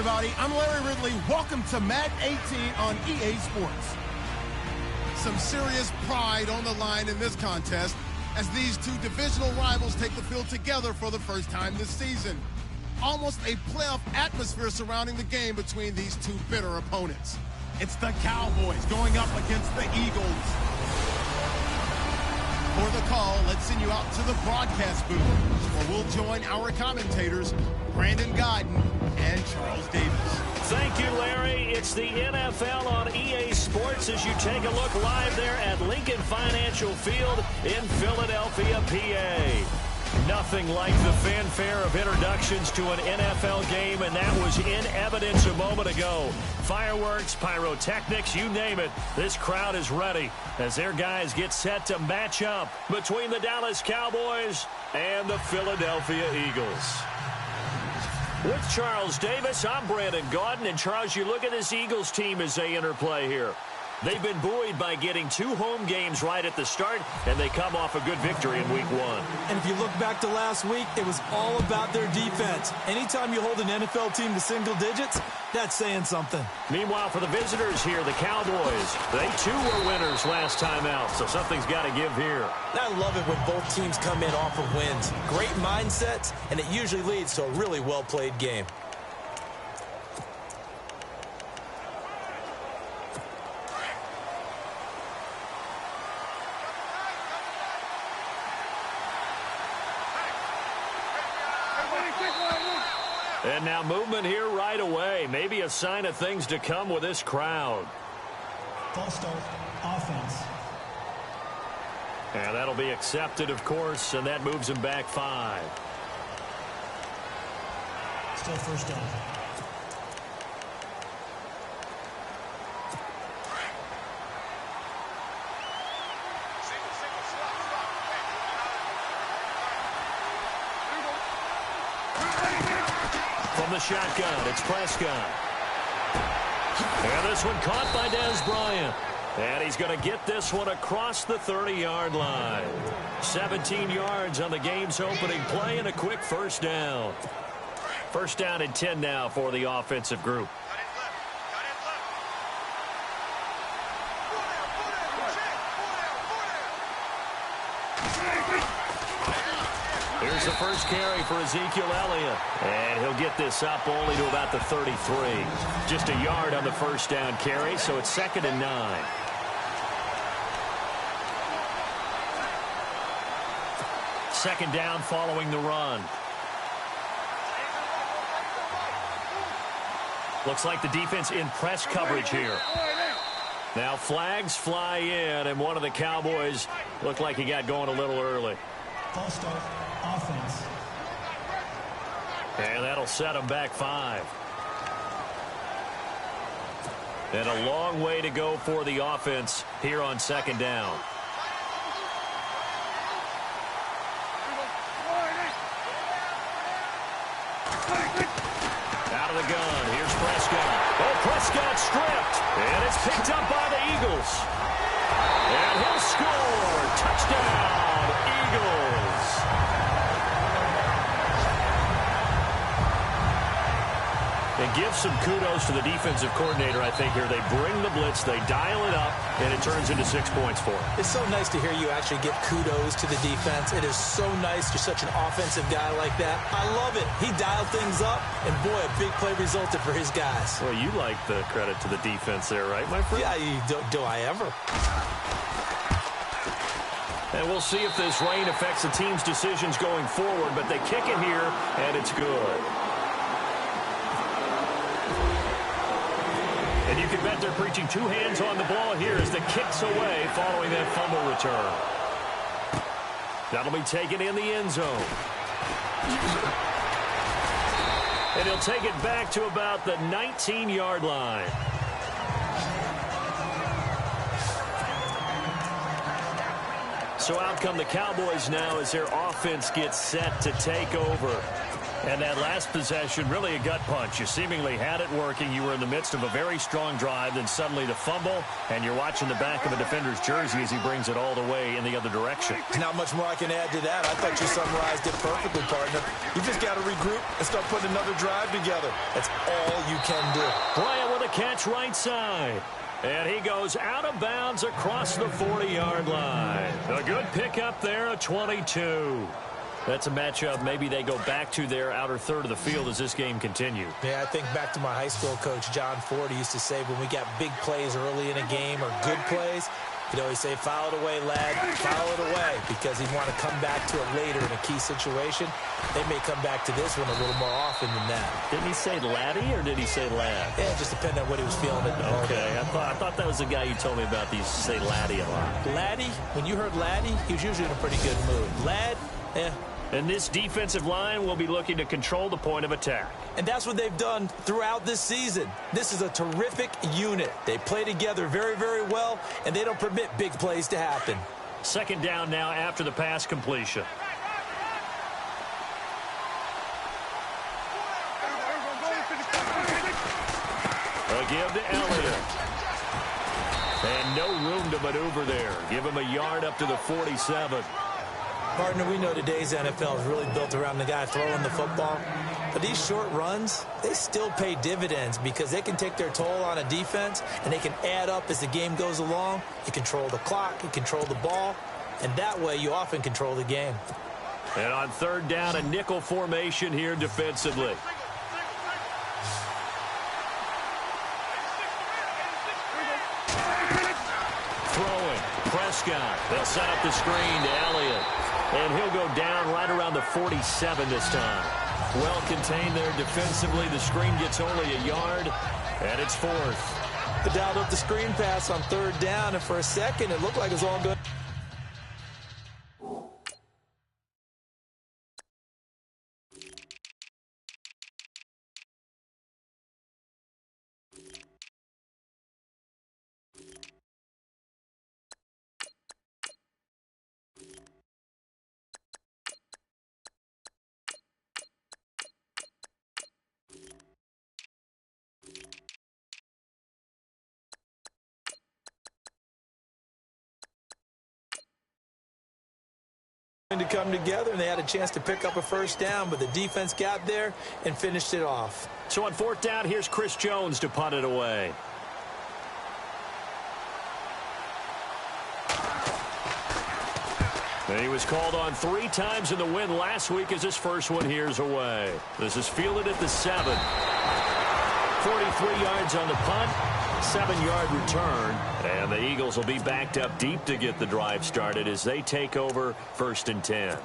everybody. I'm Larry Ridley. Welcome to Madden 18 on EA Sports. Some serious pride on the line in this contest as these two divisional rivals take the field together for the first time this season. Almost a playoff atmosphere surrounding the game between these two bitter opponents. It's the Cowboys going up against the Eagles. For the call, let's send you out to the broadcast booth, where we'll join our commentators, Brandon Godden and Charles Davis. Thank you, Larry. It's the NFL on EA Sports as you take a look live there at Lincoln Financial Field in Philadelphia, PA. Nothing like the fanfare of introductions to an NFL game, and that was in evidence a moment ago. Fireworks, pyrotechnics, you name it. This crowd is ready as their guys get set to match up between the Dallas Cowboys and the Philadelphia Eagles. With Charles Davis, I'm Brandon Gaudin. And Charles, you look at this Eagles team as they interplay here. They've been buoyed by getting 2 home games right at the start, and they come off a good victory in Week 1. And if you look back to last week, it was all about their defense. Anytime you hold an NFL team to single digits, that's saying something. Meanwhile, for the visitors here, the Cowboys, they too were winners last time out, so something's got to give here. I love it when both teams come in off of wins. Great mindsets, and it usually leads to a really well-played game. And now movement here right away. Maybe a sign of things to come with this crowd. False start, offense. And that'll be accepted, of course, and that moves him back 5. Still first down. From the shotgun, it's Prescott. And this one caught by Dez Bryant. And he's going to get this one across the 30-yard line. 17 yards on the game's opening play and a quick first down. First down and 10 now for the offensive group. Here's the first carry for Ezekiel Elliott. And he'll get this up only to about the 33. Just a yard on the first down carry, so it's 2nd and 9. Second down following the run. Looks like the defense in press coverage here. Now flags fly in, and one of the Cowboys looked like he got going a little early. False start, offense. And that'll set him back 5. And a long way to go for the offense here on second down. Out of the gun, here's Prescott. Oh, Prescott stripped, and it's picked up by the Eagles. And he'll score. Touchdown, Eagles. And give some kudos to the defensive coordinator, I think, here. They bring the blitz, they dial it up, and it turns into 6 points for them. It's so nice to hear you actually give kudos to the defense. It is so nice. You're such an offensive guy like that. I love it. He dialed things up, and boy, a big play resulted for his guys. Well, you like the credit to the defense there, right, my friend? Yeah, do I ever? And we'll see if this rain affects the team's decisions going forward, but they kick it here, and it's good. And you can bet they're preaching 2 hands on the ball here as the kick's away following that fumble return. That'll be taken in the end zone. And he'll take it back to about the 19-yard line. So out come the Cowboys now as their offense gets set to take over. And that last possession, really a gut punch. You seemingly had it working. You were in the midst of a very strong drive, then suddenly the fumble, and you're watching the back of a defender's jersey as he brings it all the way in the other direction. Not much more I can add to that. I thought you summarized it perfectly, partner. You just got to regroup and start putting another drive together. That's all you can do. Bryant with a catch right side. And he goes out of bounds across the 40-yard line. A good pickup there, a 22. That's a matchup maybe they go back to their outer third of the field as this game continues. Yeah, I think back to my high school coach, John Ford. He used to say when we got big plays early in a game or good plays, he'd always say, foul it away, lad, foul it away, because he'd want to come back to it later in a key situation. They may come back to this one a little more often than that. Didn't he say laddie or did he say lad? Yeah, it just depended on what he was feeling at the moment. Okay, I thought that was the guy you told me about that used to say laddie a lot. Laddie, when you heard laddie, he was usually in a pretty good mood. Lad, And this defensive line will be looking to control the point of attack. And that's what they've done throughout this season. This is a terrific unit. They play together very, very well, and they don't permit big plays to happen. Second down now after the pass completion. A give to Elliott. And no room to maneuver there. Give him a yard up to the 47. Partner, we know today's NFL is really built around the guy throwing the football. But these short runs, they still pay dividends because they can take their toll on a defense, and they can add up as the game goes along. You control the clock, you control the ball, and that way you often control the game. And on third down, a nickel formation here defensively. Throwing, Prescott. They'll set up the screen to Elliott. And he'll go down right around the 47 this time. Well contained there defensively. The screen gets only a yard, and it's fourth. They dialed up the screen pass on third down, and for a second, it looked like it was all good. To come together, and they had a chance to pick up a first down, but the defense got there and finished it off. So on fourth down, here's Chris Jones to punt it away. And he was called on 3 times in the win last week as his first one here's away. This is fielded at the 7. 43 yards on the punt. 7-yard return, and the Eagles will be backed up deep to get the drive started as they take over 1st and 10.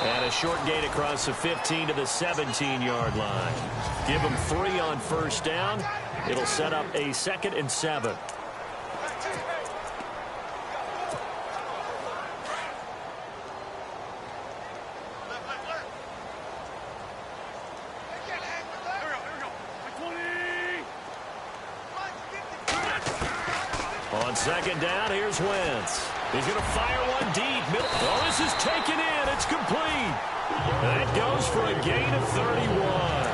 And a short gain across the 15 to the 17-yard line. Give them 3 on first down. It'll set up a 2nd and 7. On second down, here's Wentz. He's going to fire one deep. Oh, this is taken in. It's complete. And it goes for a gain of 31.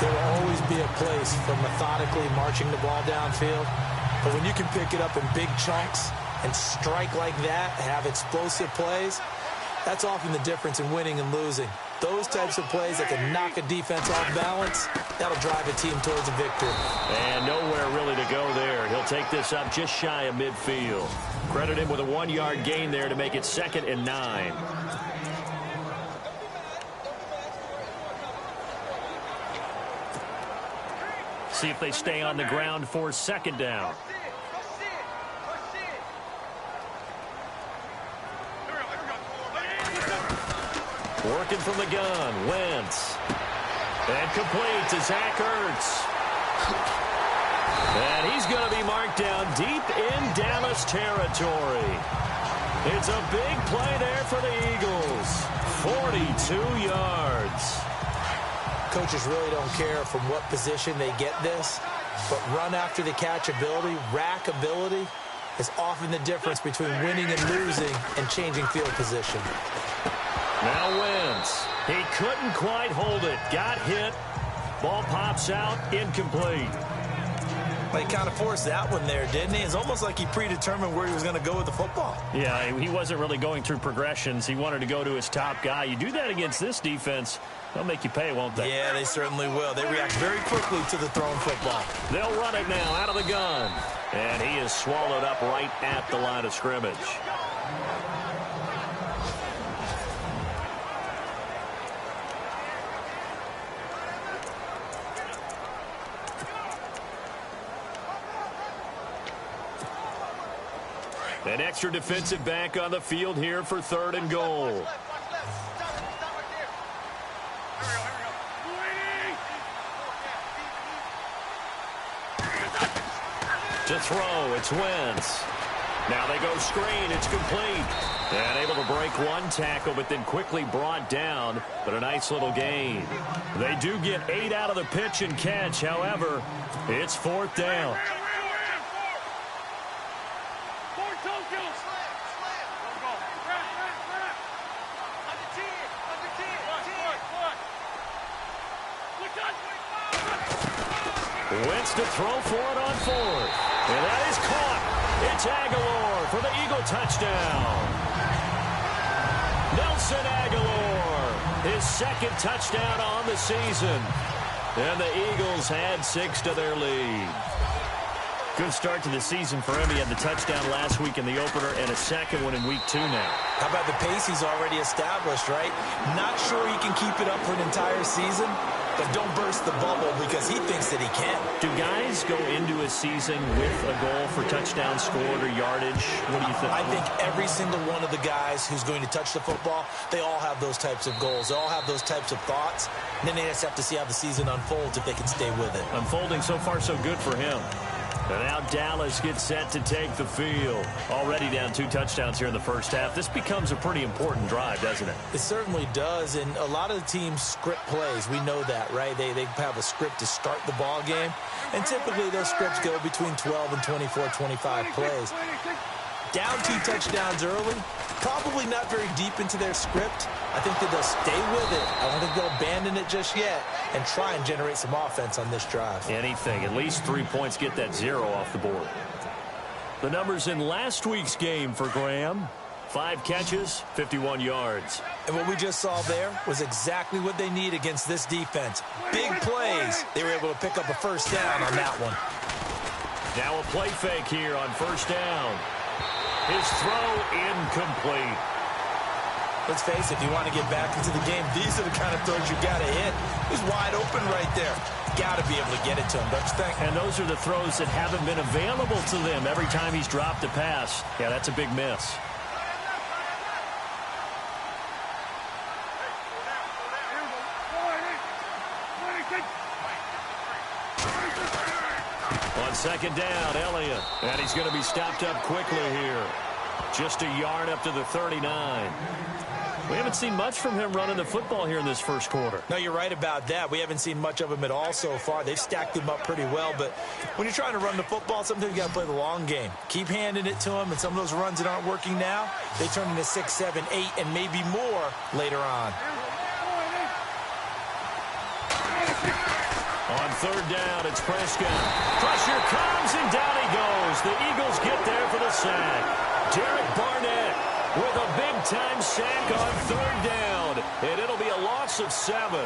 There will always be a place for methodically marching the ball downfield. But when you can pick it up in big chunks and strike like that, have explosive plays, that's often the difference in winning and losing. Those types of plays that can knock a defense off balance, that'll drive a team towards a victory. And nowhere really to go there. He'll take this up just shy of midfield. Credit him with a 1-yard gain there to make it 2nd and 9. See if they stay on the ground for 2nd down. Working from the gun, Wentz. And complete to Zach Ertz. And he's going to be marked down deep in Dallas territory. It's a big play there for the Eagles. 42 yards. Coaches really don't care from what position they get this, but run after the catch ability, rack ability, is often the difference between winning and losing and changing field position. Now Wentz. He couldn't quite hold it. Got hit. Ball pops out. Incomplete. Well, he kind of forced that one there, didn't he? It's almost like he predetermined where he was going to go with the football. Yeah, he wasn't really going through progressions. He wanted to go to his top guy. You do that against this defense, they'll make you pay, won't they? Yeah, they certainly will. They react very quickly to the thrown football. They'll run it now out of the gun. And he is swallowed up right at the line of scrimmage. An extra defensive back on the field here for 3rd and goal. To throw, it's Wentz. Now they go screen, it's complete. And able to break one tackle, but then quickly brought down. But a nice little gain. They do get 8 out of the pitch and catch. However, it's 4th down. Wentz to throw for it on 4th. And that is caught. It's Aguilar for the Eagle touchdown. Nelson Aguilar, his 2nd touchdown on the season. And the Eagles had 6 to their lead. Good start to the season for him. He had the touchdown last week in the opener and a 2nd one in week 2 now. How about the pace he's already established, right? Not sure he can keep it up for an entire season, but don't burst the bubble because he thinks that he can. Do guys go into a season with a goal for touchdown scored or yardage? What do you think? I think every single one of the guys who's going to touch the football, they all have those types of goals. They all have those types of thoughts. And then they just have to see how the season unfolds if they can stay with it. Unfolding so far so good for him. And now Dallas gets set to take the field. Already down 2 touchdowns here in the first half. This becomes a pretty important drive, doesn't it? It certainly does, and a lot of the teams script plays. We know that, right? They have a script to start the ball game, and typically those scripts go between 12 and 24, 25 plays. Down 2 touchdowns early, probably not very deep into their script. I think that they'll stay with it. I don't think they'll abandon it just yet and try and generate some offense on this drive. Anything. At least 3 points, get that 0 off the board. The numbers in last week's game for Graham. 5 catches, 51 yards. And what we just saw there was exactly what they need against this defense. Big plays. They were able to pick up a 1st down on that one. Now a play fake here on 1st down. His throw incomplete. Let's face it, if you want to get back into the game, these are the kind of throws you got to hit. He's wide open right there. Got to be able to get it to him, don't you think? And those are the throws that haven't been available to them every time he's dropped a pass. Yeah, that's a big miss. On 2nd down, Elliott. And he's going to be stopped up quickly here. Just a yard up to the 39. We haven't seen much from him running the football here in this first quarter. No, you're right about that. We haven't seen much of him at all so far. They've stacked him up pretty well, but when you're trying to run the football, sometimes you got to play the long game. Keep handing it to him, and some of those runs that aren't working now, they turn into 6, 7, 8, and maybe more later on. On 3rd down, it's Prescott. Pressure comes, and down he goes. The Eagles get there for the sack. Derek Barnett with a big-time sack on 3rd down. And it'll be a loss of 7.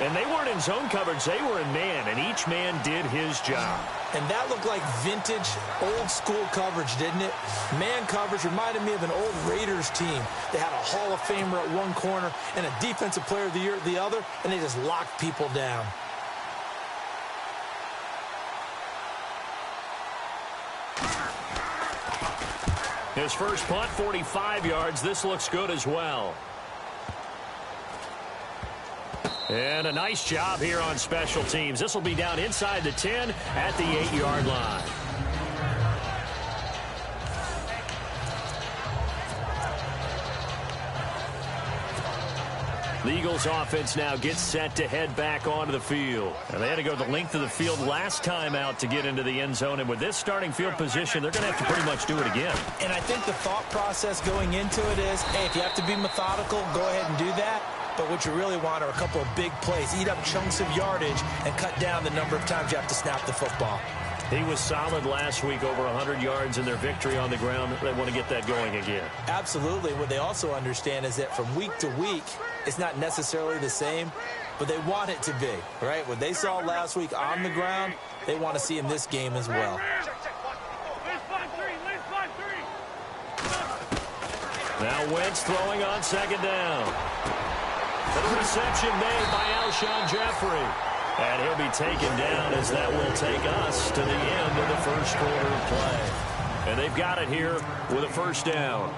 And they weren't in zone coverage. They were in man, and each man did his job. And that looked like vintage, old-school coverage, didn't it? Man coverage reminded me of an old Raiders team. They had a Hall of Famer at one corner and a Defensive Player of the Year at the other, and they just locked people down. His first punt, 45 yards. This looks good as well. And a nice job here on special teams. This will be down inside the 10 at the 8-yard line. The Eagles offense now gets set to head back onto the field. And they had to go the length of the field last time out to get into the end zone. And with this starting field position, they're going to have to pretty much do it again. And I think the thought process going into it is, hey, if you have to be methodical, go ahead and do that. But what you really want are a couple of big plays. Eat up chunks of yardage and cut down the number of times you have to snap the football. He was solid last week, over 100 yards in their victory on the ground. They want to get that going again. Absolutely. What they also understand is that from week to week, it's not necessarily the same, but they want it to be, right? What they saw last week on the ground, they want to see in this game as well. Now Wentz throwing on second down. The reception made by Alshon Jeffrey. And he'll be taken down as that will take us to the end of the first quarter of play. And they've got it here with a first down.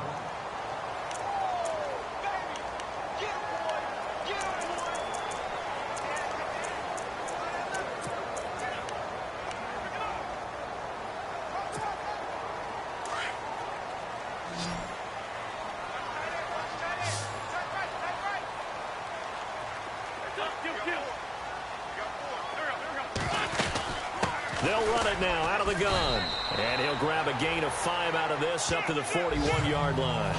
They'll run it now out of the gun. And he'll grab a gain of 5 out of this up to the 41-yard line.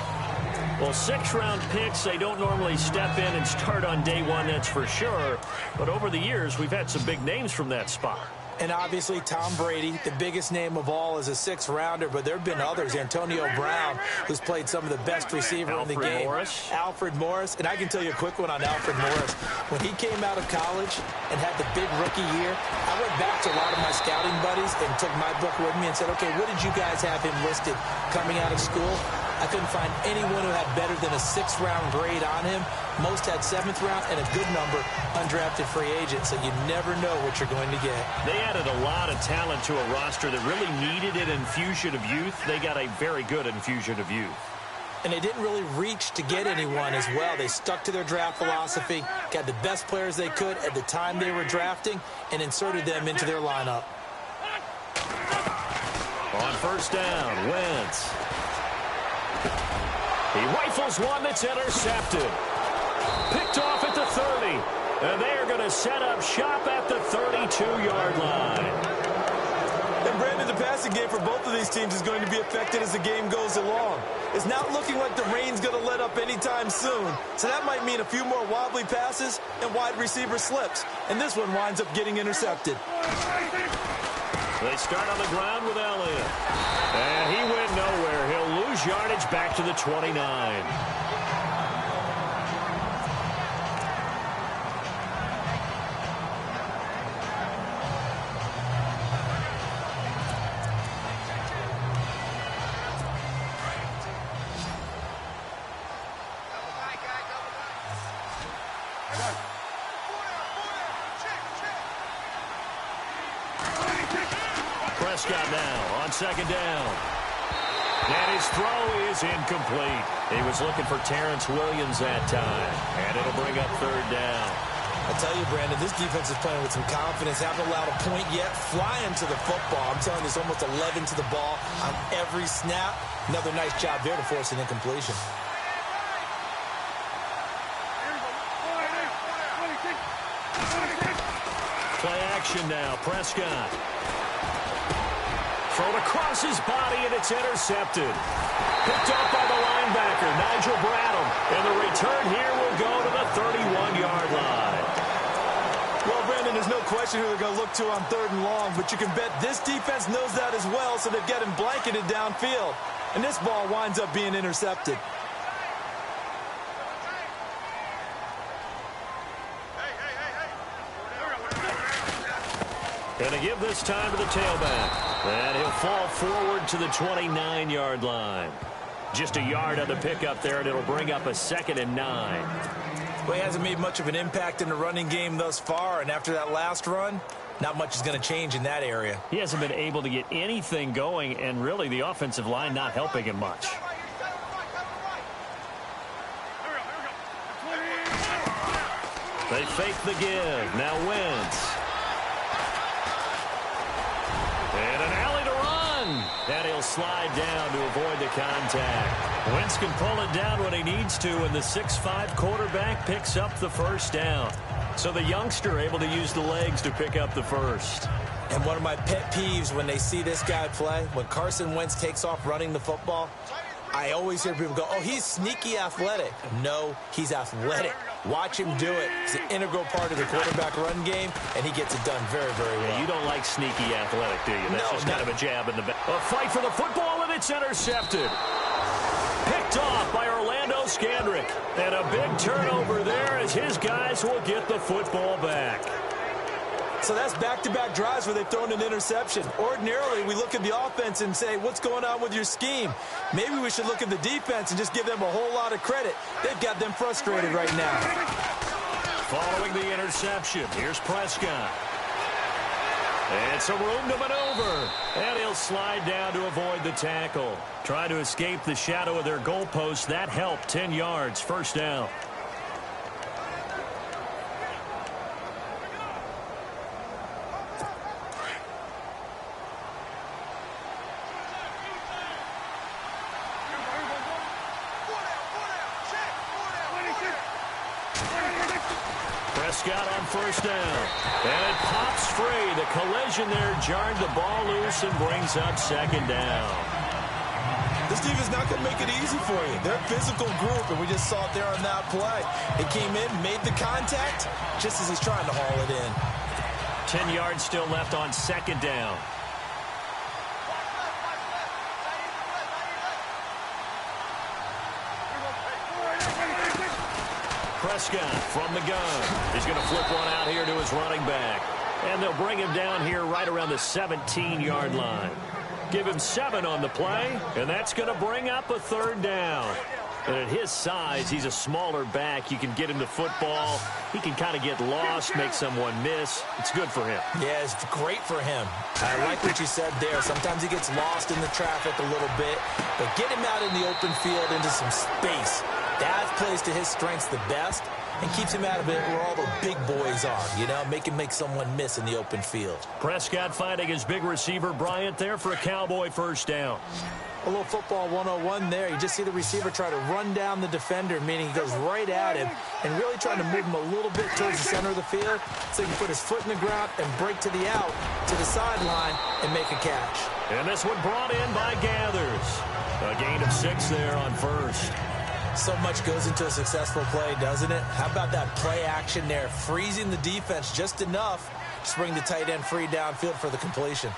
Well, 6-round picks, they don't normally step in and start on day one, that's for sure. But over the years, we've had some big names from that spot. And obviously, Tom Brady, the biggest name of all, is a 6th-rounder, but there have been others. Antonio Brown, who's played some of the best receiver in the game. Alfred Morris. And I can tell you a quick one on Alfred Morris. When he came out of college and had the big rookie year, I went back to a lot of my scouting buddies and took my book with me and said, okay, what did you guys have him listed coming out of school? I couldn't find anyone who had better than a 6th-round grade on him. Most had 7th round and a good number undrafted free agent, so you never know what you're going to get. They added a lot of talent to a roster that really needed an infusion of youth. They got a very good infusion of youth. And they didn't really reach to get anyone as well. They stuck to their draft philosophy, got the best players they could at the time they were drafting, and inserted them into their lineup. On first down, Wentz. He rifles one that's intercepted. Picked off at the 30. And they are going to set up shop at the 32-yard line. And Brandon, the passing game for both of these teams is going to be affected as the game goes along. It's not looking like the rain's going to let up anytime soon. So that might mean a few more wobbly passes and wide receiver slips. And this one winds up getting intercepted. They start on the ground with Elliott. And he went nowhere. He'll lose yardage back to the 29. Prescott now on second down. And his throw is incomplete. He was looking for Terrence Williams that time. And it'll bring up third down. I tell you, Brandon, this defense is playing with some confidence. Haven't allowed a point yet. Flying to the football. I'm telling you, it's almost 11 to the ball on every snap. Another nice job there to force an incompletion. Play action now. Prescott. Thrown across his body, and it's intercepted. Picked off by the linebacker, Nigel Bradham. And the return here will go to the 31-yard line. Well, Brandon, there's no question who they're going to look to on 3rd and long, but you can bet this defense knows that as well, so they've got him blanketed downfield. And this ball winds up being intercepted. Going to give this time to the tailback. And he'll fall forward to the 29-yard line. Just a yard on the pickup there, and it'll bring up a 2nd and 9. Well, he hasn't made much of an impact in the running game thus far, and after that last run, not much is going to change in that area. He hasn't been able to get anything going, and really the offensive line not helping him much. They fake the give. Now Wentz. And an alley to run. And he'll slide down to avoid the contact. Wentz can pull it down when he needs to, and the 6'5" quarterback picks up the first down. So the youngster able to use the legs to pick up the first. And one of my pet peeves when they see this guy play, when Carson Wentz takes off running the football, I always hear people go, oh, he's sneaky athletic. No, he's athletic. Watch him do it. It's an integral part of the quarterback run game, and he gets it done very, very well. Yeah, you don't like sneaky athletic, do you? That's just kind of a jab in the back. A fight for the football, and it's intercepted. Picked off by Orlando Scandrick. And a big turnover there as his guys will get the football back. So that's back-to-back drives where they've thrown an interception. Ordinarily, we look at the offense and say, what's going on with your scheme? Maybe we should look at the defense and just give them a whole lot of credit. They've got them frustrated right now. Following the interception, here's Prescott. And some room to maneuver. And he'll slide down to avoid the tackle. Trying to escape the shadow of their goalpost. That helped. 10 yards, first down. Prescott on first down. And it pops free. The collision there jarred the ball loose and brings up second down. This defense not going to make it easy for you. They're a physical group, and we just saw it there on that play. It came in, made the contact, just as he's trying to haul it in. 10 yards still left on second down. Prescott from the gun. He's going to flip one out here to his running back. And they'll bring him down here right around the 17-yard line. Give him 7 on the play, and that's going to bring up a third down. And at his size, he's a smaller back. You can get him to football. He can kind of get lost, make someone miss. It's good for him. Yeah, it's great for him. I like what you said there. Sometimes he gets lost in the traffic a little bit, but get him out in the open field into some space. That plays to his strengths the best and keeps him out of it where all the big boys are, you know, make him make someone miss in the open field. Prescott finding his big receiver, Bryant, there for a Cowboy first down. A little football 101 there. You just see the receiver try to run down the defender, meaning he goes right at him and really trying to move him a little bit towards the center of the field so he can put his foot in the ground and break to the out, to the sideline, and make a catch. And this one brought in by Gathers. A gain of 6 there on first. So much goes into a successful play, doesn't it? How about that play action there, freezing the defense just enough to bring the tight end free downfield for the completion.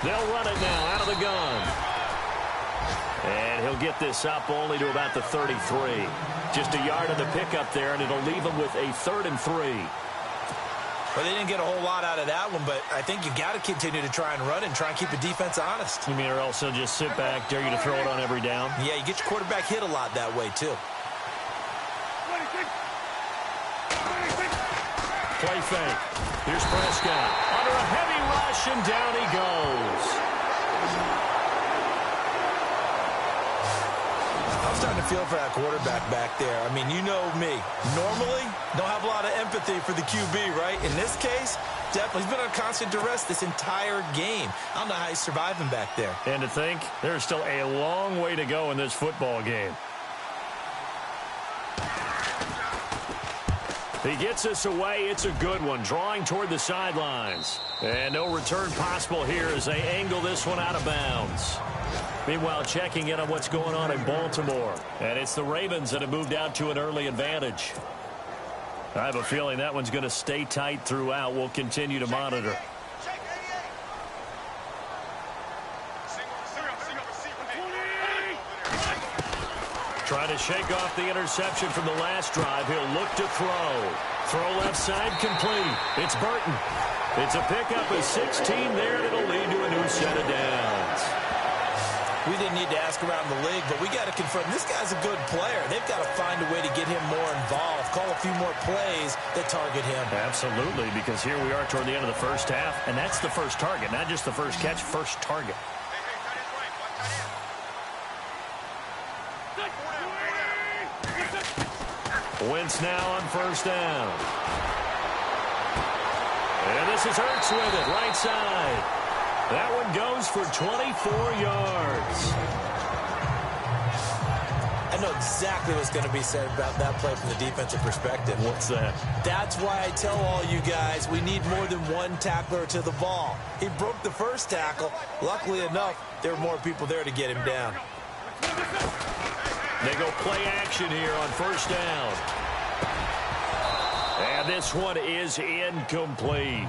They'll run it now out of the gun. And he'll get this up only to about the 33. Just a yard of the pickup there, and it'll leave him with a 3rd and 3. Well, they didn't get a whole lot out of that one, but I think you got to continue to try and run and try and keep the defense honest. You mean, or else they'll just sit back, dare you to throw it on every down? Yeah, you get your quarterback hit a lot that way, too. Play fake. Here's Prescott. Under a heavy rush, and down he goes. I'm starting to feel for that quarterback back there. I mean, you know me. Normally, don't have a lot of empathy for the QB, right? In this case, definitely. He's been on constant duress this entire game. I don't know how he's surviving back there. And to think, there's still a long way to go in this football game. He gets us away. It's a good one, drawing toward the sidelines. And no return possible here as they angle this one out of bounds. Meanwhile, checking in on what's going on in Baltimore. And it's the Ravens that have moved out to an early advantage. I have a feeling that one's going to stay tight throughout. We'll continue to monitor. Trying to shake off the interception from the last drive. He'll look to throw. Throw left side complete. It's Burton. It's a pickup of 16 there, and it'll lead to a new set of downs. We didn't need to ask around the league, but we got to confirm this guy's a good player. They've got to find a way to get him more involved, call a few more plays that target him. Absolutely, because here we are toward the end of the first half, and that's the first target, not just the first catch, first target. Wentz now on first down. And this is Hurts with it, right side. That one goes for 24 yards. I know exactly what's going to be said about that play from the defensive perspective. What's that? That's why I tell all you guys we need more than one tackler to the ball. He broke the first tackle. Luckily enough, there were more people there to get him down. They go play action here on first down. And this one is incomplete.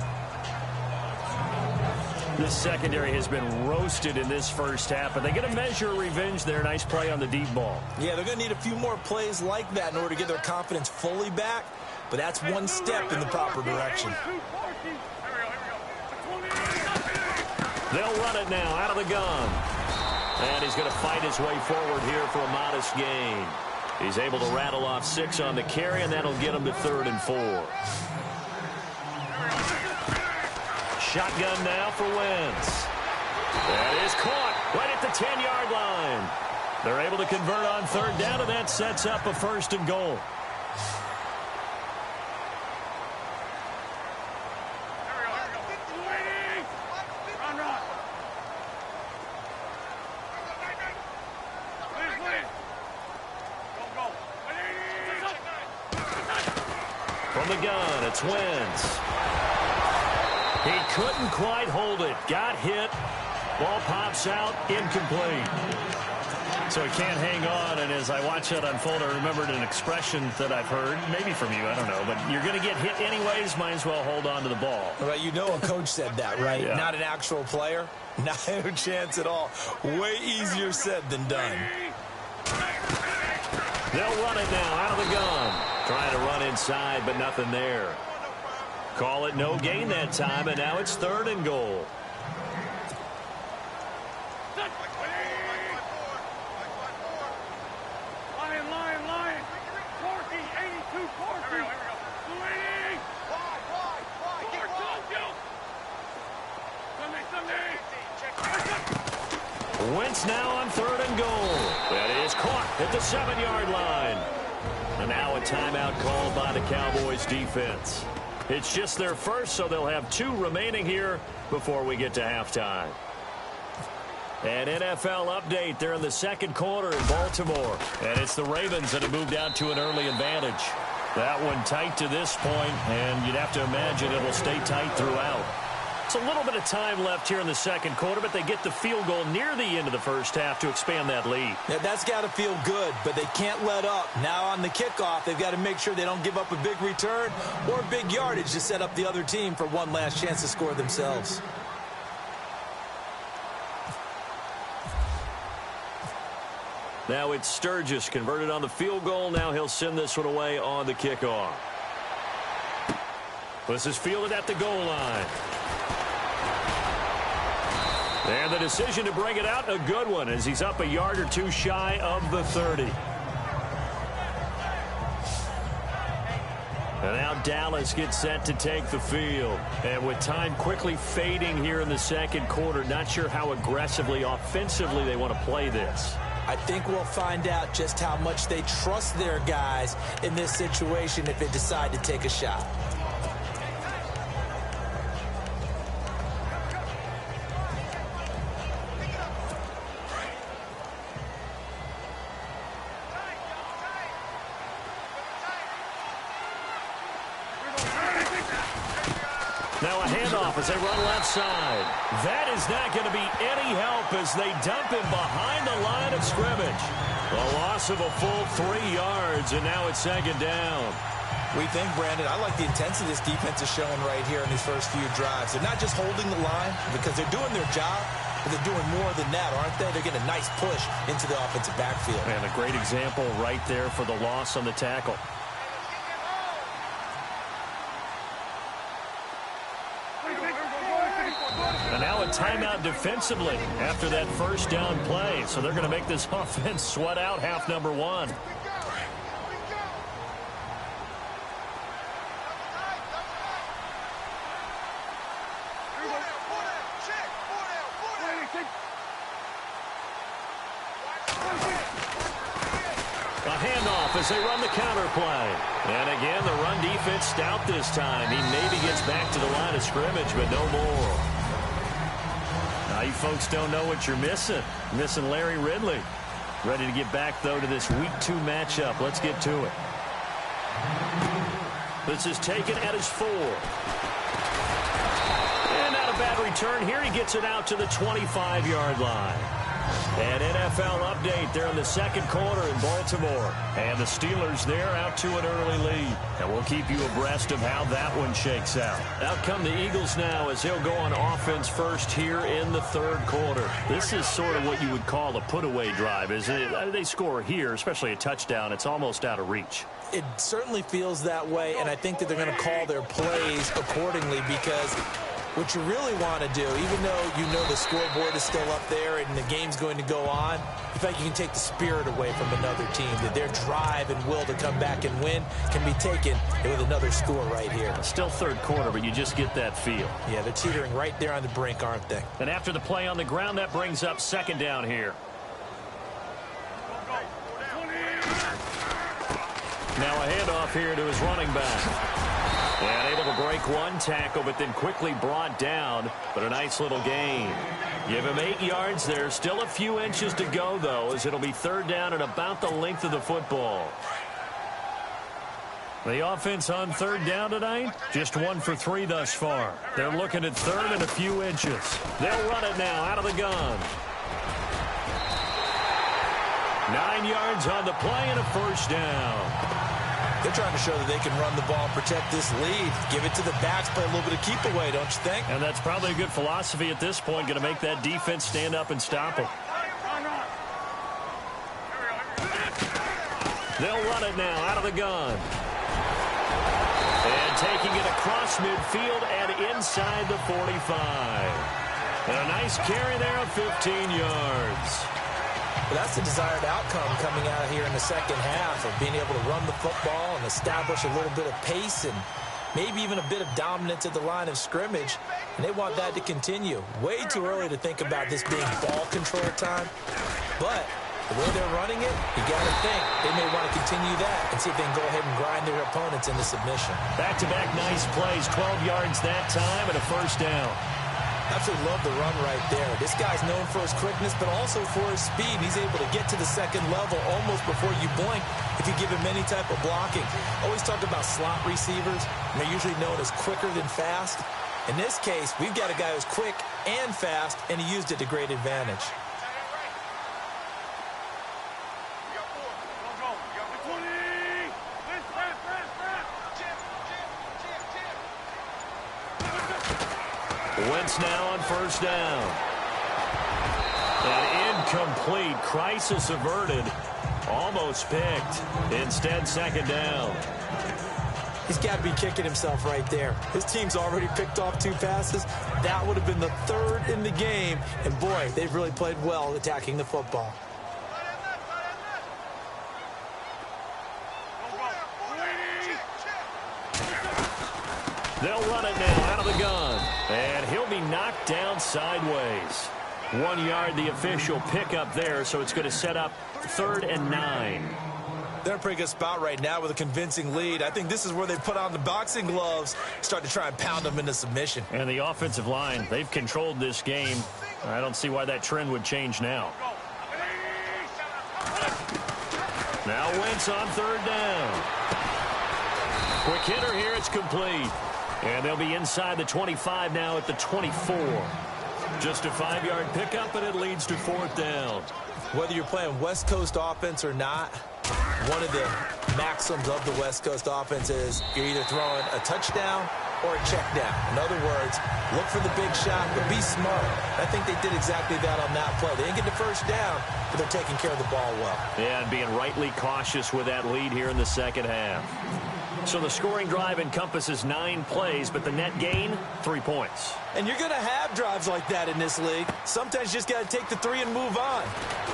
This secondary has been roasted in this first half, but they get a measure of revenge there. Nice play on the deep ball. Yeah, they're going to need a few more plays like that in order to get their confidence fully back, but that's one step in the proper direction. They'll run it now out of the gun. And he's going to fight his way forward here for a modest gain. He's able to rattle off 6 on the carry, and that'll get him to 3rd and 4. Shotgun now for Wentz. That is caught right at the 10-yard line. They're able to convert on 3rd down, and that sets up a 1st and goal. From the gun, it's Wentz. He couldn't quite hold it. Got hit. Ball pops out. Incomplete. So he can't hang on. And as I watch that unfold, I remembered an expression that I've heard, maybe from you, I don't know. But you're going to get hit anyways. Might as well hold on to the ball. Well, you know a coach said that, right? Yeah. Not an actual player. Not a chance at all. Way easier said than done. They'll run it now out of the gun. Trying to run inside, but nothing there. Call it no gain that time, and now it's 3rd and goal. Lion. Corky, 82, Corky. Wentz now on 3rd and goal. That is caught at the 7-yard line. And now a timeout called by the Cowboys defense. It's just their first, so they'll have 2 remaining here before we get to halftime. An NFL update. They're in the 2nd quarter in Baltimore. And it's the Ravens that have moved out to an early advantage. That one tight to this point, and you'd have to imagine it'll stay tight throughout. It's a little bit of time left here in the 2nd quarter, but they get the field goal near the end of the first half to expand that lead. Yeah, that's got to feel good, but they can't let up. Now on the kickoff, they've got to make sure they don't give up a big return or big yardage to set up the other team for one last chance to score themselves. Now it's Sturgis converted on the field goal. Now he'll send this one away on the kickoff. This is fielded at the goal line. And the decision to bring it out, a good one, as he's up a yard or 2 shy of the 30. And now Dallas gets set to take the field. And with time quickly fading here in the 2nd quarter, not sure how aggressively, offensively they want to play this. I think we'll find out just how much they trust their guys in this situation if they decide to take a shot. Now a handoff as they run left side. That is not going to be any help as they dump him behind the line of scrimmage. A loss of a full 3 yards, and now it's 2nd down. We think, Brandon, I like the intensity this defense is showing right here in these first few drives. They're not just holding the line because they're doing their job, but they're doing more than that, aren't they? They're getting a nice push into the offensive backfield. And a great example right there for the loss on the tackle. And now a timeout defensively after that first down play. So they're going to make this offense sweat out half number 1. A handoff as they run the counter play. And again, the run defense stout this time. He maybe gets back to the line of scrimmage, but no more. Now, you folks don't know what you're missing. Missing Larry Ridley. Ready to get back, though, to this Week 2 matchup. Let's get to it. This is taken at his 4. And not a bad return here. He gets it out to the 25-yard line. An NFL update there in the second quarter in Baltimore. And the Steelers there out to an early lead. And we'll keep you abreast of how that one shakes out. Out come the Eagles now as they'll go on offense first here in the third quarter. This is sort of what you would call a put-away drive, isn't it? They score here, especially a touchdown. It's almost out of reach. It certainly feels that way, and I think that they're going to call their plays accordingly because what you really want to do, even though you know the scoreboard is still up there and the game's going to go on, in fact, you can take the spirit away from another team, that their drive and will to come back and win can be taken with another score right here. Still third quarter, but you just get that feel. Yeah, they're teetering right there on the brink, aren't they? And after the play on the ground, that brings up second down here. Now a handoff here to his running back. And able to break one tackle, but then quickly brought down. But a nice little gain. Give him 8 yards there. Still a few inches to go, though, as it'll be third down and about the length of the football. The offense on third down tonight, just 1 for 3 thus far. They're looking at third and a few inches. They'll run it now out of the gun. 9 yards on the play and a first down. They're trying to show that they can run the ball and protect this lead. Give it to the backs, play a little bit of keep away, don't you think? And that's probably a good philosophy at this point, going to make that defense stand up and stop them. They'll run it now out of the gun. And taking it across midfield and inside the 45. And a nice carry there of 15 yards. Well, that's the desired outcome coming out here in the second half of being able to run the football and establish a little bit of pace and maybe even a bit of dominance at the line of scrimmage. And they want that to continue. Way too early to think about this being ball control time. But the way they're running it, you got to think they may want to continue that and see if they can go ahead and grind their opponents into submission. Back-to-back nice plays, 12 yards that time and a first down. Absolutely love the run right there. This guy's known for his quickness, but also for his speed. He's able to get to the second level almost before you blink if you give him any type of blocking. Always talk about slot receivers, and they're usually known as quicker than fast. In this case, we've got a guy who's quick and fast, and he used it to great advantage. Wentz now on first down. An incomplete. Crisis averted. Almost picked. Instead, second down. He's got to be kicking himself right there. His team's already picked off 2 passes. That would have been the third in the game. And, boy, they've really played well attacking the football. They'll run it now out of the gun. And he'll be knocked down sideways. 1 yard, the official pickup there, so it's going to set up 3rd and 9. They're in a pretty good spot right now with a convincing lead. I think this is where they put on the boxing gloves, start to try and pound them into submission. And the offensive line, they've controlled this game. I don't see why that trend would change now. Now Wentz on third down. Quick hitter here, it's complete. And they'll be inside the 25 now at the 24. Just a 5-yard pickup, and it leads to 4th down. Whether you're playing West Coast offense or not, one of the maxims of the West Coast offense is you're either throwing a touchdown or a check down. In other words, look for the big shot, but be smart. I think they did exactly that on that play. They didn't get the first down, but they're taking care of the ball well. Yeah, and being rightly cautious with that lead here in the second half. So the scoring drive encompasses 9 plays, but the net gain, 3 points. And you're going to have drives like that in this league. Sometimes you just got to take the 3 and move on.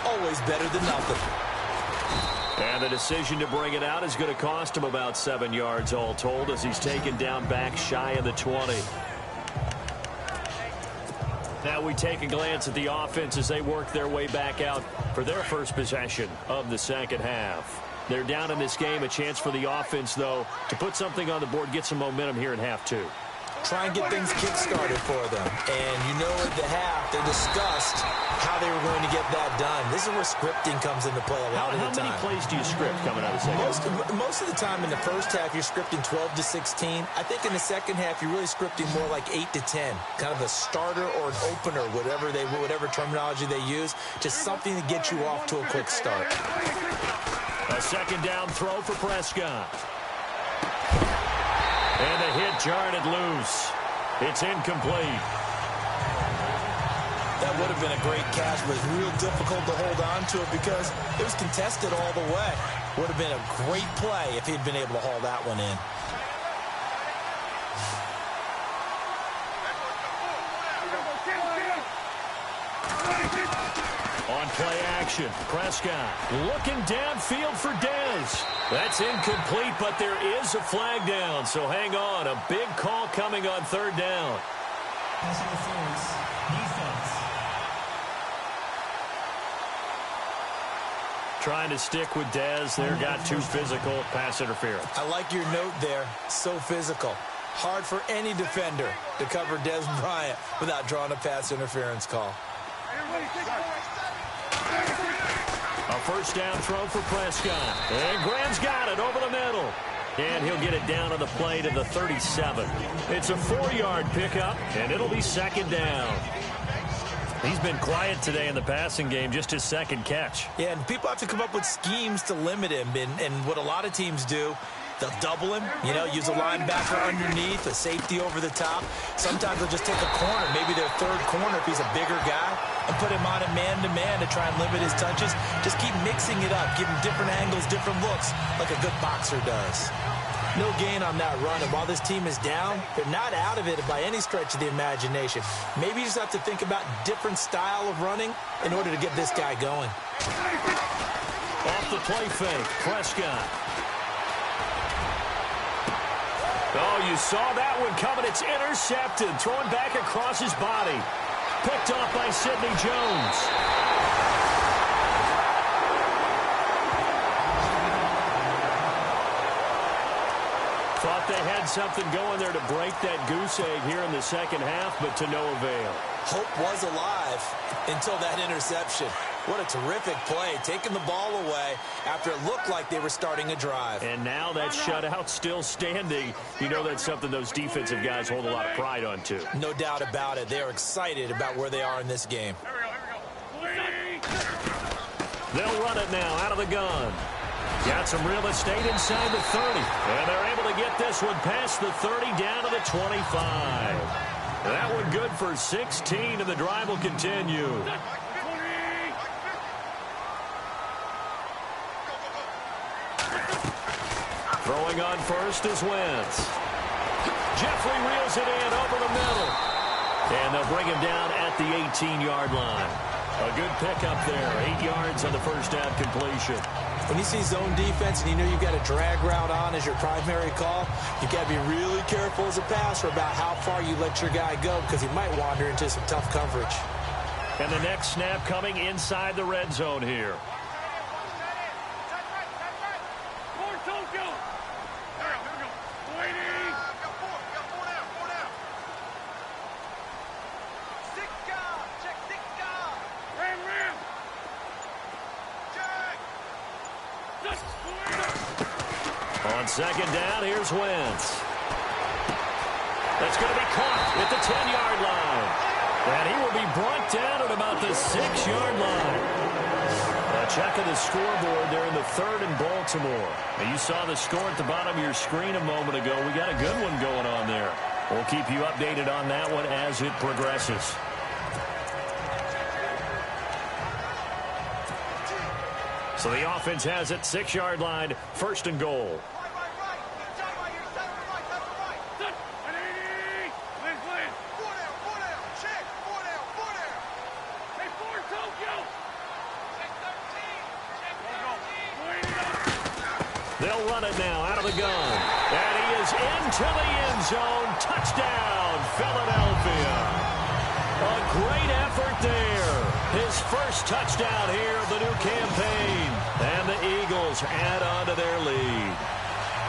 Always better than nothing. And the decision to bring it out is going to cost him about 7 yards all told as he's taken down back shy of the 20. Now we take a glance at the offense as they work their way back out for their first possession of the second half. They're down in this game. A chance for the offense, though, to put something on the board, get some momentum here in half two. Try and get things kick-started for them. And you know at the half, they discussed how they were going to get that done. This is where scripting comes into play a lot of the time. How many plays do you script coming out of the second? Most of the time in the first half, you're scripting 12 to 16. I think in the second half, you're really scripting more like 8 to 10. Kind of a starter or an opener, whatever terminology they use. Just something to get you off to a quick start. A second down throw for Prescott. And the hit jarred it loose. It's incomplete. That would have been a great catch, but it's real difficult to hold on to it because it was contested all the way. Would have been a great play if he'd been able to haul that one in. On play action, Prescott looking downfield for Dez. That's incomplete, but there is a flag down, so hang on. A big call coming on third down. Pass interference, defense. Trying to stick with Dez. There got too physical. Pass interference. I like your note there. So physical. Hard for any defender to cover Dez Bryant without drawing a pass interference call. A first down throw for Prescott. And Graham's got it over the middle. And he'll get it down on the play to the 37. It's a 4-yard pickup, and it'll be second down. He's been quiet today in the passing game, just his second catch. Yeah, and people have to come up with schemes to limit him. And what a lot of teams do, they'll double him, use a linebacker underneath, a safety over the top. Sometimes they'll just take a corner, maybe their third corner if he's a bigger guy, and put him on a man-to-man to try and limit his touches. Just keep mixing it up, give him different angles, different looks, like a good boxer does. No gain on that run, and while this team is down, they're not out of it by any stretch of the imagination. Maybe you just have to think about different style of running in order to get this guy going. Off the play fake, Prescott. Oh, you saw that one coming. It's intercepted. Thrown back across his body. Picked off by Sidney Jones. Thought they had something going there to break that goose egg here in the second half, but to no avail. Hope was alive until that interception. What a terrific play, taking the ball away after it looked like they were starting a drive. And now that shutout still standing. You know that's something those defensive guys hold a lot of pride on, too. No doubt about it. They are excited about where they are in this game. They'll run it now out of the gun. Got some real estate inside the 30. And they're able to get this one past the 30 down to the 25. That one good for 16, and the drive will continue. Throwing on first is Wentz. Jeffrey reels it in over the middle. And they'll bring him down at the 18-yard line. A good pickup there. 8 yards on the first down completion. When you see zone defense and you know you've got a drag route on as your primary call, you've got to be really careful as a passer about how far you let your guy go because he might wander into some tough coverage. And the next snap coming inside the red zone here. On second down, here's Wentz. That's going to be caught at the 10-yard line. And he will be brought down at about the 6-yard line. A check of the scoreboard there in the third in Baltimore. Now, you saw the score at the bottom of your screen a moment ago. We got a good one going on there. We'll keep you updated on that one as it progresses. So the offense has it, 6-yard line, first and goal. They'll run it now out of the gun. And he is into the end zone. Touchdown, Philadelphia. A great effort there. His first touchdown here of the new campaign. And And the Eagles add on to their lead.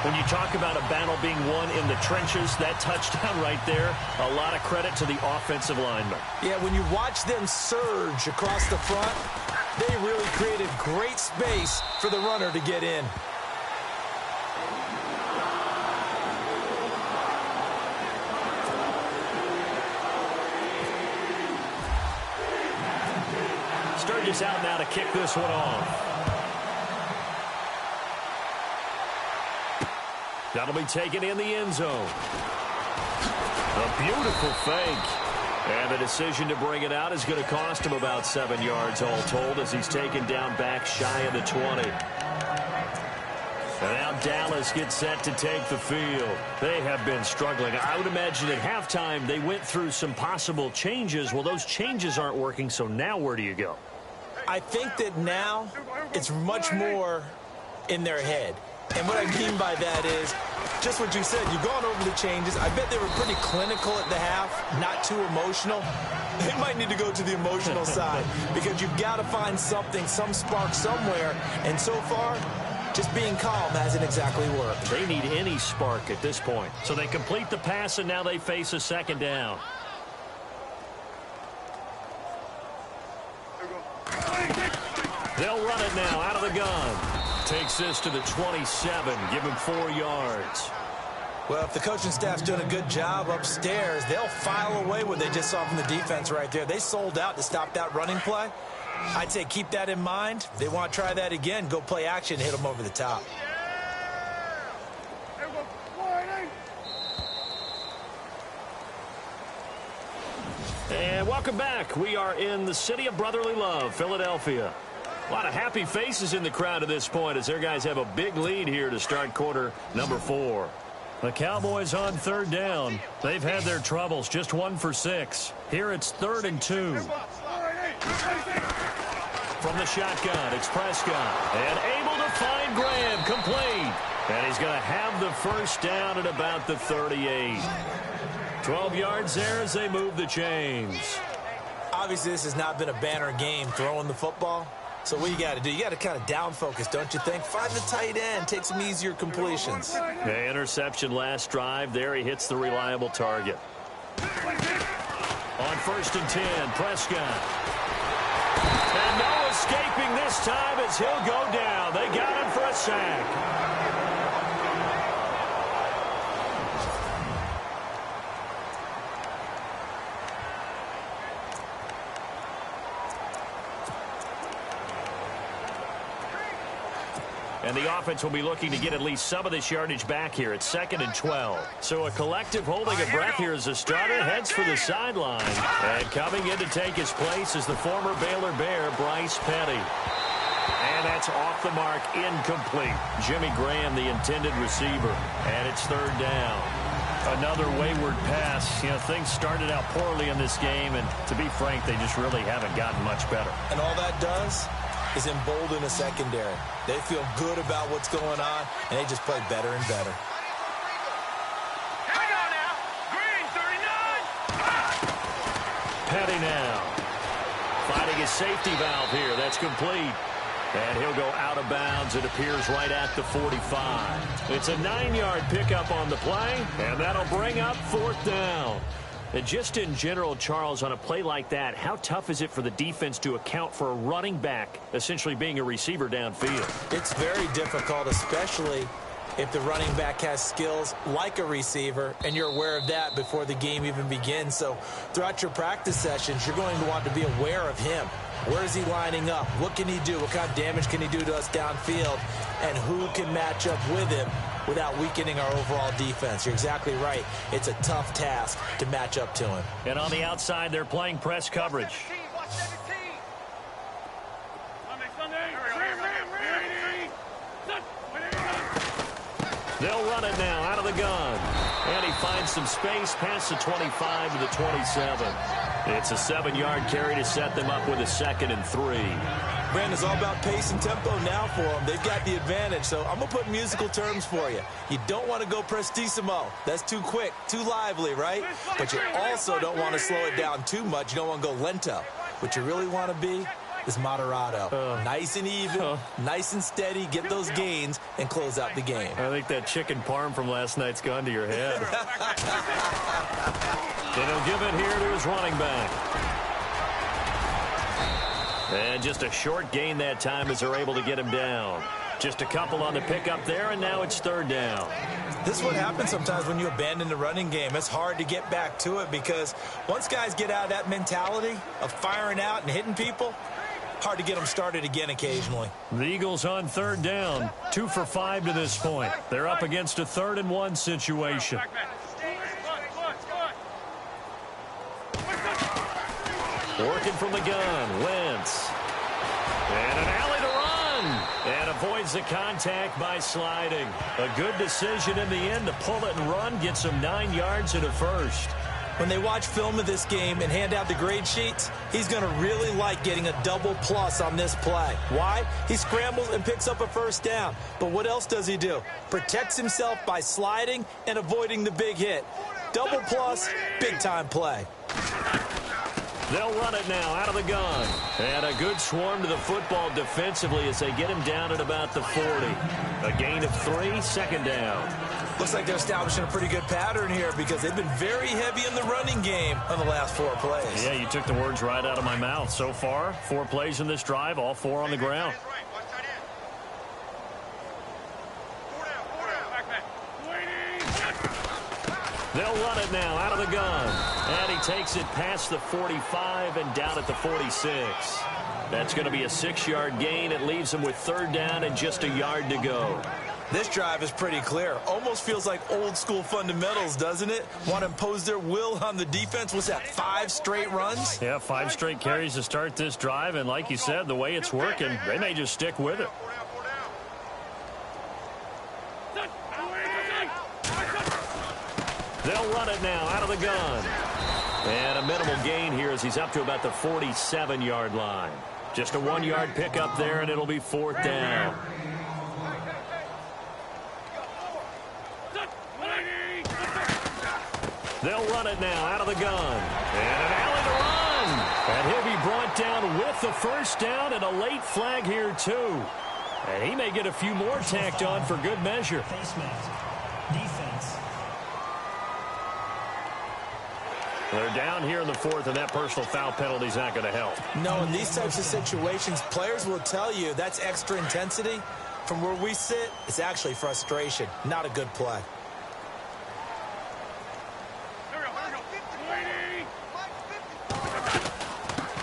When you talk about a battle being won in the trenches, that touchdown right there, a lot of credit to the offensive linemen. Yeah, when you watch them surge across the front, they really created great space for the runner to get in. Sturgis out now to kick this one off. That'll be taken in the end zone. A beautiful fake. And the decision to bring it out is going to cost him about 7 yards all told as he's taken down back shy of the 20. And now Dallas gets set to take the field. They have been struggling. I would imagine at halftime they went through some possible changes. Well, those changes aren't working, so now where do you go? I think that now it's much more in their head. And what I mean by that is just what you said. You've gone over the changes. I bet they were pretty clinical at the half, not too emotional. They might need to go to the emotional side because you've got to find something, some spark somewhere. And so far, just being calm hasn't exactly worked. They need any spark at this point. So they complete the pass, and now they face a second down. They'll run it now out of the gun. Takes this to the 27. Give him 4 yards. Well, if the coaching staff's doing a good job upstairs, they'll file away what they just saw from the defense right there. They sold out to stop that running play. I'd say keep that in mind. If they want to try that again, go play action, hit them over the top. And welcome back. We are in the city of brotherly love, Philadelphia. A lot of happy faces in the crowd at this point as their guys have a big lead here to start quarter number 4. The Cowboys on third down. They've had their troubles, just 1 for 6. Here it's 3rd and 2. From the shotgun, it's Prescott. And able to find Graham, complete. And he's going to have the first down at about the 38. 12 yards there as they move the chains. Obviously, this has not been a banner game throwing the football. So what you got to do, you got to kind of down focus, don't you think? Find the tight end, take some easier completions. The interception last drive. There he hits the reliable target. On 1st and 10, Prescott. And no escaping this time as he'll go down. They got him for a sack. And the offense will be looking to get at least some of this yardage back here. It's 2nd and 12. So a collective holding of breath here as the starter heads for the sideline. And coming in to take his place is the former Baylor Bear, Bryce Petty. And that's off the mark, incomplete. Jimmy Graham, the intended receiver. And it's 3rd down. Another wayward pass. You know, things started out poorly in this game, and to be frank, they just really haven't gotten much better. And all that does is embolden a secondary. They feel good about what's going on, and they just play better and better. Hang on now. Green, 39. Petty now. Finding his safety valve here. That's complete. And he'll go out of bounds. It appears right at the 45. It's a 9-yard pickup on the play, and that'll bring up 4th down. And just in general, Charles, on a play like that, how tough is it for the defense to account for a running back essentially being a receiver downfield? It's very difficult, especially if the running back has skills like a receiver, and you're aware of that before the game even begins. So throughout your practice sessions, you're going to want to be aware of him. Where is he lining up? What can he do? What kind of damage can he do to us downfield? And who can match up with him without weakening our overall defense? You're exactly right. It's a tough task to match up to him. And on the outside, they're playing press coverage. They'll run it now out of the gun. And he finds some space past the 25 to the 27. It's a 7-yard carry to set them up with a 2nd and 3. Brandon, it's all about pace and tempo now for them. They've got the advantage, so I'm going to put musical terms for you. You don't want to go prestissimo. That's too quick, too lively, right? But you also don't want to slow it down too much. You don't want to go lento. What you really want to be is moderado. Nice and even, nice and steady, get those gains, and close out the game. I think that chicken parm from last night's gone to your head. And he'll give it here to his running back. And just a short gain that time as they're able to get him down. Just a couple on the pickup there, and now it's third down. This is what happens sometimes when you abandon the running game. It's hard to get back to it because once guys get out of that mentality of firing out and hitting people, hard to get them started again occasionally. The Eagles on third down, 2 for 5 to this point. They're up against a 3rd and 1 situation. Working from the gun, Wentz. And an alley to run. And avoids the contact by sliding. A good decision in the end to pull it and run, get some 9 yards and a first. When they watch film of this game and hand out the grade sheets, he's going to really like getting a double plus on this play. Why? He scrambles and picks up a first down. But what else does he do? Protects himself by sliding and avoiding the big hit. Double plus, big-time play. They'll run it now out of the gun. And a good swarm to the football defensively as they get him down at about the 40. A gain of 3, second down. Looks like they're establishing a pretty good pattern here because they've been very heavy in the running game on the last 4 plays. Yeah, you took the words right out of my mouth. So far, 4 plays in this drive, all 4 on the ground. They'll run it now out of the gun. And he takes it past the 45 and down at the 46. That's going to be a 6-yard gain. It leaves them with third down and just a yard to go. This drive is pretty clear. Almost feels like old school fundamentals, doesn't it? Want to impose their will on the defense. What's that, 5 straight runs? Yeah, 5 straight carries to start this drive. And like you said, the way it's working, they may just stick with it. They'll run it now out of the gun. And a minimal gain here as he's up to about the 47-yard line. Just a 1-yard pickup there, and it'll be 4th down. They'll run it now out of the gun. And an alley to run. And he'll be brought down with the first down and a late flag here, too. And he may get a few more tacked on for good measure. Face mask. Defense. They're down here in the 4th, and that personal foul penalty is not going to help. No, in these types of situations, players will tell you that's extra intensity. From where we sit, it's actually frustration, not a good play.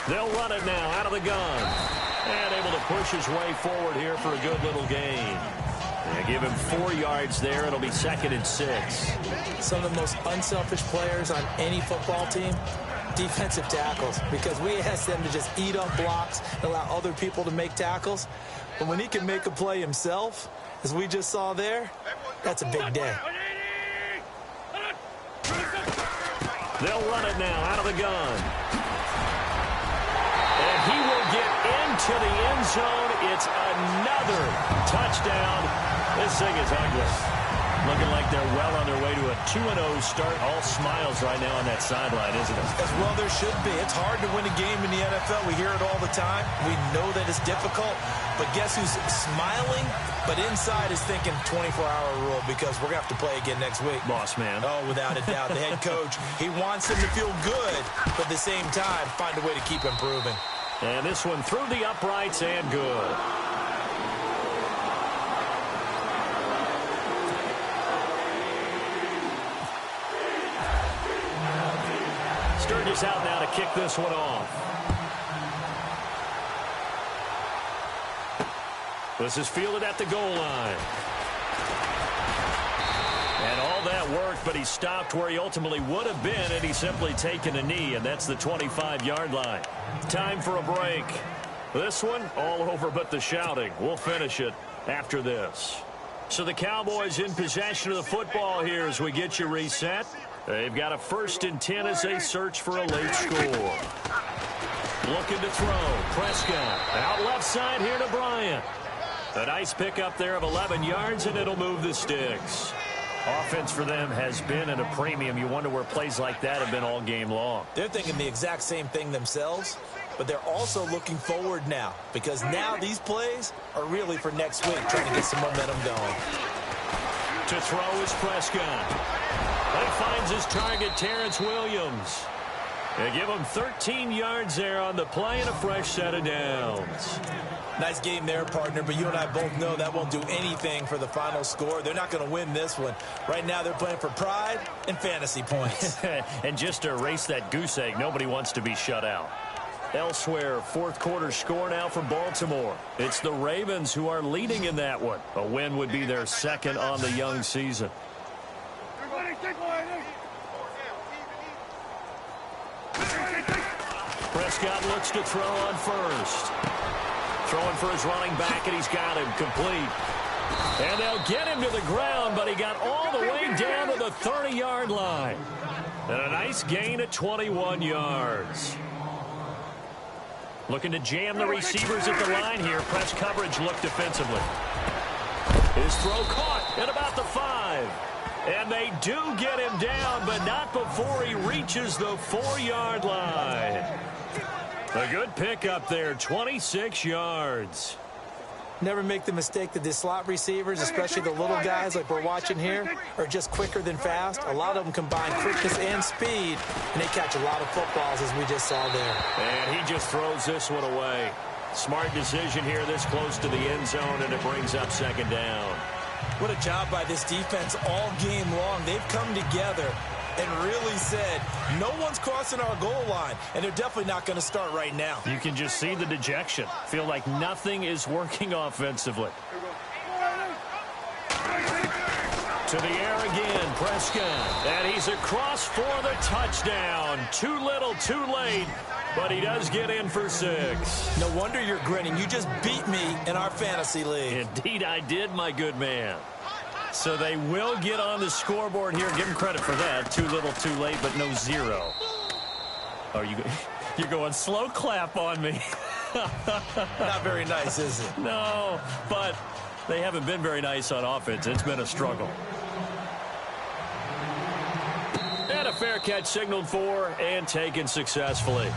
They'll run it now out of the gun. And able to push his way forward here for a good little gain. They give him 4 yards there. It'll be 2nd and 6. Some of the most unselfish players on any football team, defensive tackles, because we ask them to just eat up blocks and allow other people to make tackles. But when he can make a play himself, as we just saw there, that's a big day. They'll run it now out of the gun. And he will get into the end zone. It's another touchdown. This thing is ugly. Looking like they're well on their way to a 2-0 start. All smiles right now on that sideline, isn't it? As well there should be. It's hard to win a game in the NFL. We hear it all the time. We know that it's difficult. But guess who's smiling? But inside is thinking 24-hour rule because we're going to have to play again next week. Boss man. Oh, without a doubt. The head coach, he wants them to feel good, but at the same time, find a way to keep improving. And this one through the uprights and good. Sturgis out now to kick this one off. This is fielded at the goal line. And all that worked, but he stopped where he ultimately would have been, and he's simply taken a knee, and that's the 25-yard line. Time for a break. This one, all over but the shouting. We'll finish it after this. So the Cowboys in possession of the football here as we get you reset. They've got a 1st and 10 as they search for a late score. Looking to throw. Prescott out left side here to Bryant. A nice pickup there of 11 yards, and it'll move the sticks. Offense for them has been at a premium. You wonder where plays like that have been all game long. They're thinking the exact same thing themselves. but they're also looking forward now because now these plays are really for next week, trying to get some momentum going. To throw is Prescott. He finds his target, Terrence Williams. They give him 13 yards there on the play and a fresh set of downs. Nice game there, partner, but you and I both know that won't do anything for the final score. They're not going to win this one. Right now, they're playing for pride and fantasy points. And just to erase that goose egg, nobody wants to be shut out. Elsewhere, fourth quarter score now for Baltimore. It's the Ravens who are leading in that one. A win would be their second on the young season. Prescott looks to throw on first. Throwing for his running back, and he's got him complete. And they'll get him to the ground, but he got all the way down to the 30-yard line. And a nice gain at 21 yards. Looking to jam the receivers at the line here. Press coverage look defensively. His throw caught at about the 5. And they do get him down, but not before he reaches the 4-yard line. A good pickup there, 26 yards. Never make the mistake that the slot receivers, especially the little guys like we're watching here, are just quicker than fast. A lot of them combine quickness and speed, and they catch a lot of footballs, as we just saw there. And he just throws this one away. Smart decision here this close to the end zone, and it brings up second down. What a job by this defense all game long. They've come together and really said, no one's crossing our goal line, and they're definitely not going to start right now. You can just see the dejection. Feel like nothing is working offensively. To the air again, Prescott. And he's across for the touchdown. Too little, too late, but he does get in for 6. No wonder you're grinning. You just beat me in our fantasy league. Indeed I did, my good man. So they will get on the scoreboard here. Give them credit for that. Too little, too late, but no 0. Oh, you're going slow clap on me. Not very nice, is it? No, but they haven't been very nice on offense. It's been a struggle. And a fair catch signaled for and taken successfully.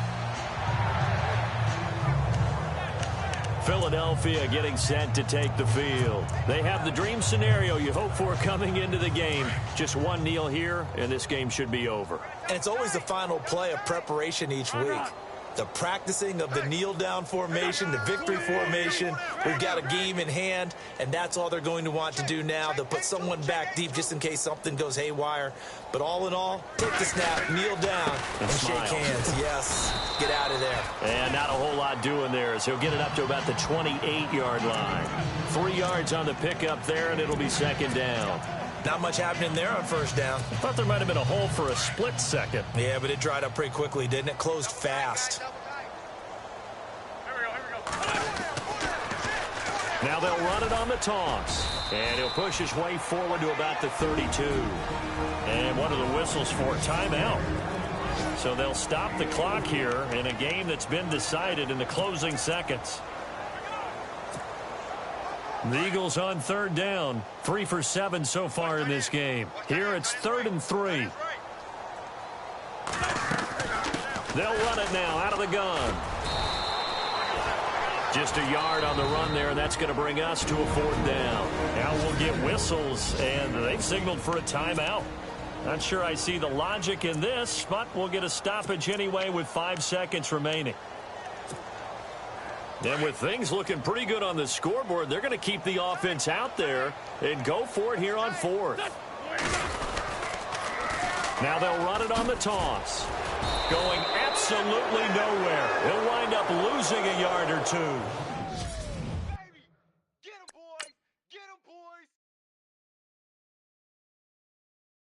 Philadelphia getting set to take the field. They have the dream scenario you hope for coming into the game. Just one kneel here, and this game should be over. And it's always the final play of preparation each week. The practicing of the kneel-down formation, the victory formation. We've got a game in hand, and that's all they're going to want to do now. They'll put someone back deep just in case something goes haywire. But all in all, take the snap, kneel down, and shake hands. Yes, get out of there. And not a whole lot doing there as he'll get it up to about the 28-yard line. 3 yards on the pickup there, and it'll be second down. Not much happening there on first down. I thought there might have been a hole for a split second. Yeah, but it dried up pretty quickly, didn't it? Closed fast. Now they'll run it on the toss. And he'll push his way forward to about the 32. And one of the whistles for timeout. So they'll stop the clock here in a game that's been decided in the closing seconds. The Eagles on third down. 3 for 7 so far in this game. Here it's 3rd and 3. They'll run it now out of the gun. Just a yard on the run there, and that's going to bring us to a 4th down. Now we'll get whistles, and they've signaled for a timeout. Not sure I see the logic in this, but we'll get a stoppage anyway with 5 seconds remaining. And with things looking pretty good on the scoreboard, they're going to keep the offense out there and go for it here on 4th. Now they'll run it on the toss. Going absolutely nowhere. He'll wind up losing a yard or 2.